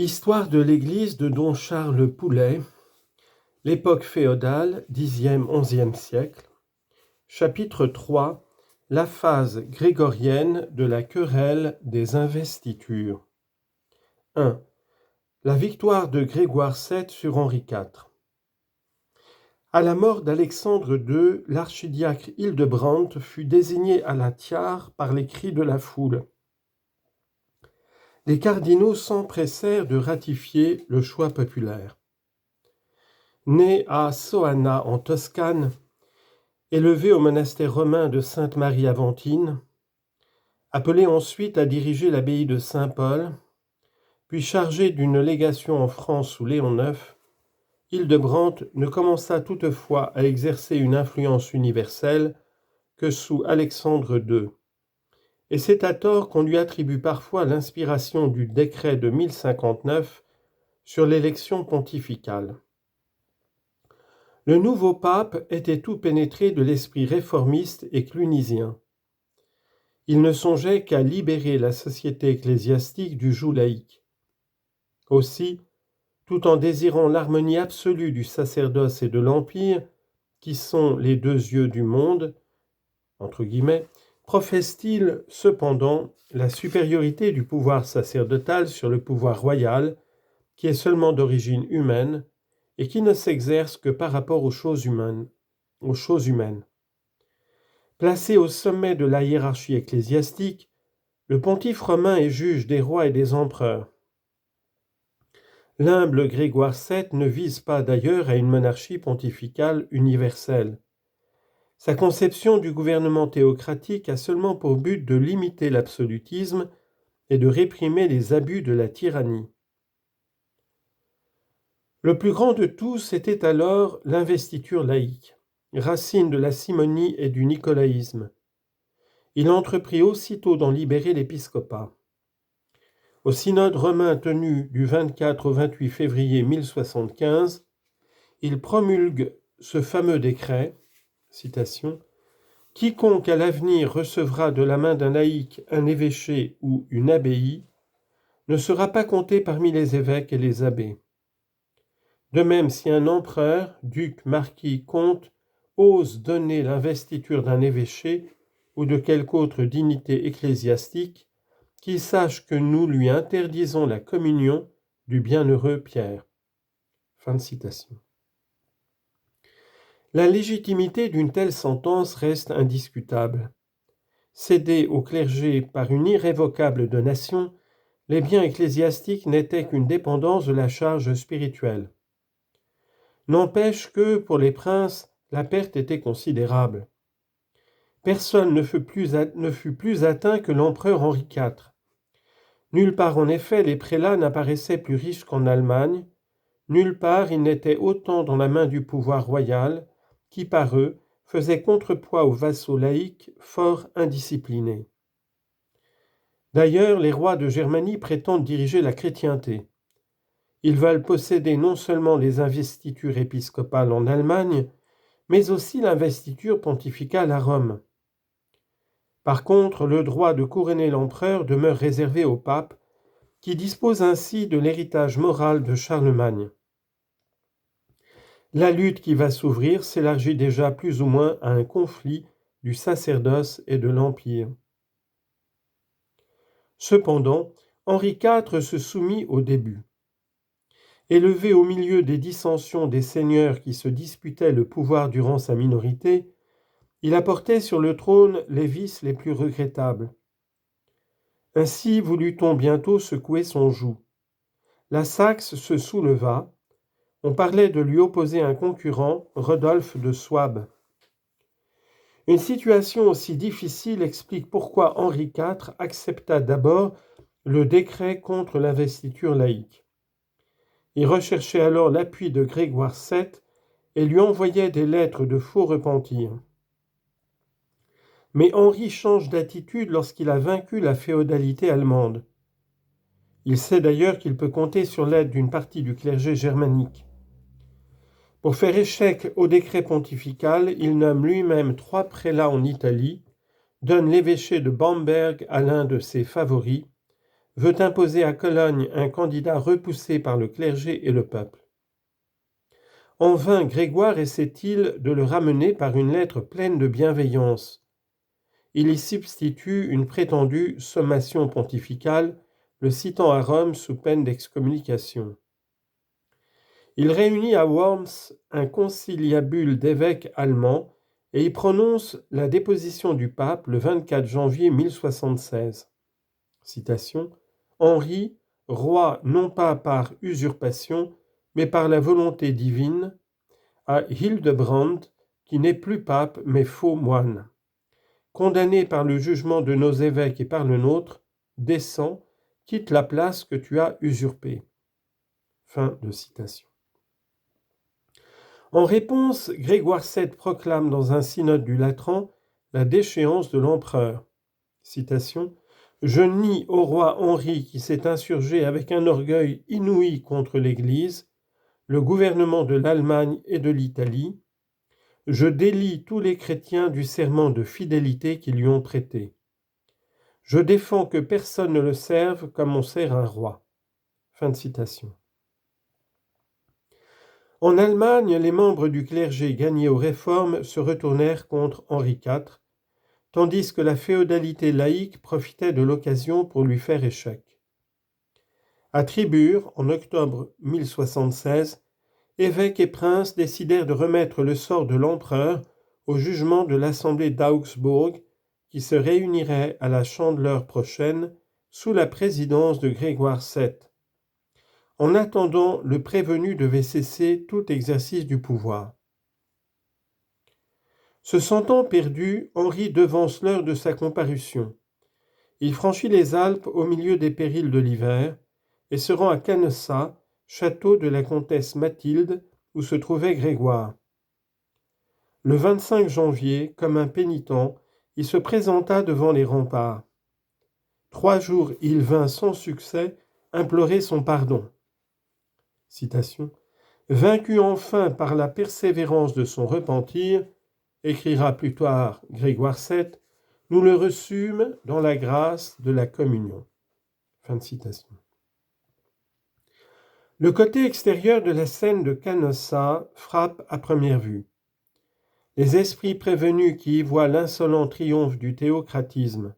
Histoire de l'Église de Don Charles Poulet, l'époque féodale, Xe-XIe siècle, chapitre 3, la phase grégorienne de la querelle des investitures. 1. La victoire de Grégoire VII sur Henri IV. À la mort d'Alexandre II, l'archidiacre Hildebrandt fut désigné à la tiare par les cris de la foule. Les cardinaux s'empressèrent de ratifier le choix populaire. Né à Soana en Toscane, élevé au monastère romain de Sainte-Marie-Aventine, appelé ensuite à diriger l'abbaye de Saint-Paul, puis chargé d'une légation en France sous Léon IX, Hildebrandt ne commença toutefois à exercer une influence universelle que sous Alexandre II. Et c'est à tort qu'on lui attribue parfois l'inspiration du décret de 1059 sur l'élection pontificale. Le nouveau pape était tout pénétré de l'esprit réformiste et clunisien. Il ne songeait qu'à libérer la société ecclésiastique du joug laïque. Aussi, tout en désirant l'harmonie absolue du sacerdoce et de l'Empire, qui sont les deux yeux du monde, entre guillemets, professe-t-il cependant la supériorité du pouvoir sacerdotal sur le pouvoir royal, qui est seulement d'origine humaine et qui ne s'exerce que par rapport aux choses humaines. Placé au sommet de la hiérarchie ecclésiastique, le pontife romain est juge des rois et des empereurs. L'humble Grégoire VII ne vise pas d'ailleurs à une monarchie pontificale universelle. Sa conception du gouvernement théocratique a seulement pour but de limiter l'absolutisme et de réprimer les abus de la tyrannie. Le plus grand de tous était alors l'investiture laïque, racine de la simonie et du nicolaïsme. Il entreprit aussitôt d'en libérer l'épiscopat. Au synode romain tenu du 24 au 28 février 1075, il promulgue ce fameux décret, citation, « Quiconque à l'avenir recevra de la main d'un laïc un évêché ou une abbaye ne sera pas compté parmi les évêques et les abbés. De même, si un empereur, duc, marquis, comte, ose donner l'investiture d'un évêché ou de quelque autre dignité ecclésiastique, qu'il sache que nous lui interdisons la communion du bienheureux Pierre. » Fin de citation. La légitimité d'une telle sentence reste indiscutable. Cédés au clergé par une irrévocable donation, les biens ecclésiastiques n'étaient qu'une dépendance de la charge spirituelle. N'empêche que, pour les princes, la perte était considérable. Personne ne fut plus atteint que l'empereur Henri IV. Nulle part en effet les prélats n'apparaissaient plus riches qu'en Allemagne, nulle part ils n'étaient autant dans la main du pouvoir royal, qui par eux faisait contrepoids aux vassaux laïcs fort indisciplinés. D'ailleurs, les rois de Germanie prétendent diriger la chrétienté. Ils veulent posséder non seulement les investitures épiscopales en Allemagne, mais aussi l'investiture pontificale à Rome. Par contre, le droit de couronner l'empereur demeure réservé au pape, qui dispose ainsi de l'héritage moral de Charlemagne. La lutte qui va s'ouvrir s'élargit déjà plus ou moins à un conflit du sacerdoce et de l'Empire. Cependant, Henri IV se soumit au début. Élevé au milieu des dissensions des seigneurs qui se disputaient le pouvoir durant sa minorité, il apportait sur le trône les vices les plus regrettables. Ainsi voulut-on bientôt secouer son joug. La Saxe se souleva. On parlait de lui opposer un concurrent, Rodolphe de Souabe. Une situation aussi difficile explique pourquoi Henri IV accepta d'abord le décret contre l'investiture laïque. Il recherchait alors l'appui de Grégoire VII et lui envoyait des lettres de faux repentir. Mais Henri change d'attitude lorsqu'il a vaincu la féodalité allemande. Il sait d'ailleurs qu'il peut compter sur l'aide d'une partie du clergé germanique. Pour faire échec au décret pontifical, il nomme lui-même 3 prélats en Italie, donne l'évêché de Bamberg à l'un de ses favoris, veut imposer à Cologne un candidat repoussé par le clergé et le peuple. En vain Grégoire essaie-t-il de le ramener par une lettre pleine de bienveillance. Il y substitue une prétendue sommation pontificale, le citant à Rome sous peine d'excommunication. Il réunit à Worms un conciliabule d'évêques allemands et y prononce la déposition du pape le 24 janvier 1076. Citation : Henri, roi non pas par usurpation, mais par la volonté divine, à Hildebrand, qui n'est plus pape mais faux moine. Condamné par le jugement de nos évêques et par le nôtre, descends, quitte la place que tu as usurpée. Fin de citation. En réponse, Grégoire VII proclame dans un synode du Latran la déchéance de l'empereur. Citation : Je nie au roi Henri qui s'est insurgé avec un orgueil inouï contre l'Église, le gouvernement de l'Allemagne et de l'Italie. Je délie tous les chrétiens du serment de fidélité qu'ils lui ont prêté. Je défends que personne ne le serve comme on sert un roi. Fin de citation. En Allemagne, les membres du clergé gagnés aux réformes se retournèrent contre Henri IV, tandis que la féodalité laïque profitait de l'occasion pour lui faire échec. À Tribure, en octobre 1076, évêques et princes décidèrent de remettre le sort de l'empereur au jugement de l'assemblée d'Augsbourg, qui se réunirait à la Chandeleur prochaine sous la présidence de Grégoire VII. En attendant, le prévenu devait cesser tout exercice du pouvoir. Se sentant perdu, Henri devance l'heure de sa comparution. Il franchit les Alpes au milieu des périls de l'hiver et se rend à Canossa, château de la comtesse Mathilde, où se trouvait Grégoire. Le 25 janvier, comme un pénitent, il se présenta devant les remparts. 3 jours il vint sans succès implorer son pardon. Citation : Vaincu enfin par la persévérance de son repentir, écrira plus tard Grégoire VII, nous le reçûmes dans la grâce de la communion. Fin de citation. Le côté extérieur de la scène de Canossa frappe à première vue. Les esprits prévenus qui y voient l'insolent triomphe du théocratisme.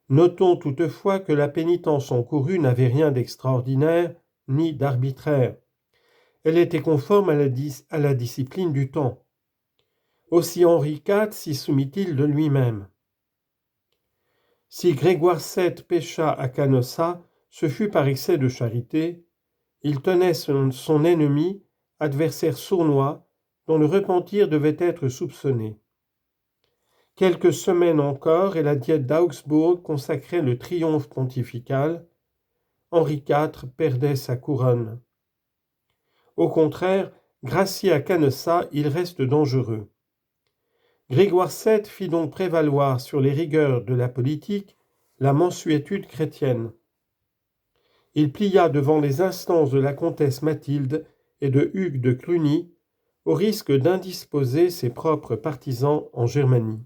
Notons toutefois que la pénitence encourue n'avait rien d'extraordinaire ni d'arbitraire. Elle était conforme à la discipline du temps. Aussi Henri IV s'y soumit-il de lui-même. Si Grégoire VII pécha à Canossa, ce fut par excès de charité. Il tenait son ennemi, adversaire sournois, dont le repentir devait être soupçonné. Quelques semaines encore et la diète d'Augsbourg consacrait le triomphe pontifical. Henri IV perdait sa couronne. Au contraire, gracié à Canossa, il reste dangereux. Grégoire VII fit donc prévaloir sur les rigueurs de la politique la mansuétude chrétienne. Il plia devant les instances de la comtesse Mathilde et de Hugues de Cluny, au risque d'indisposer ses propres partisans en Germanie.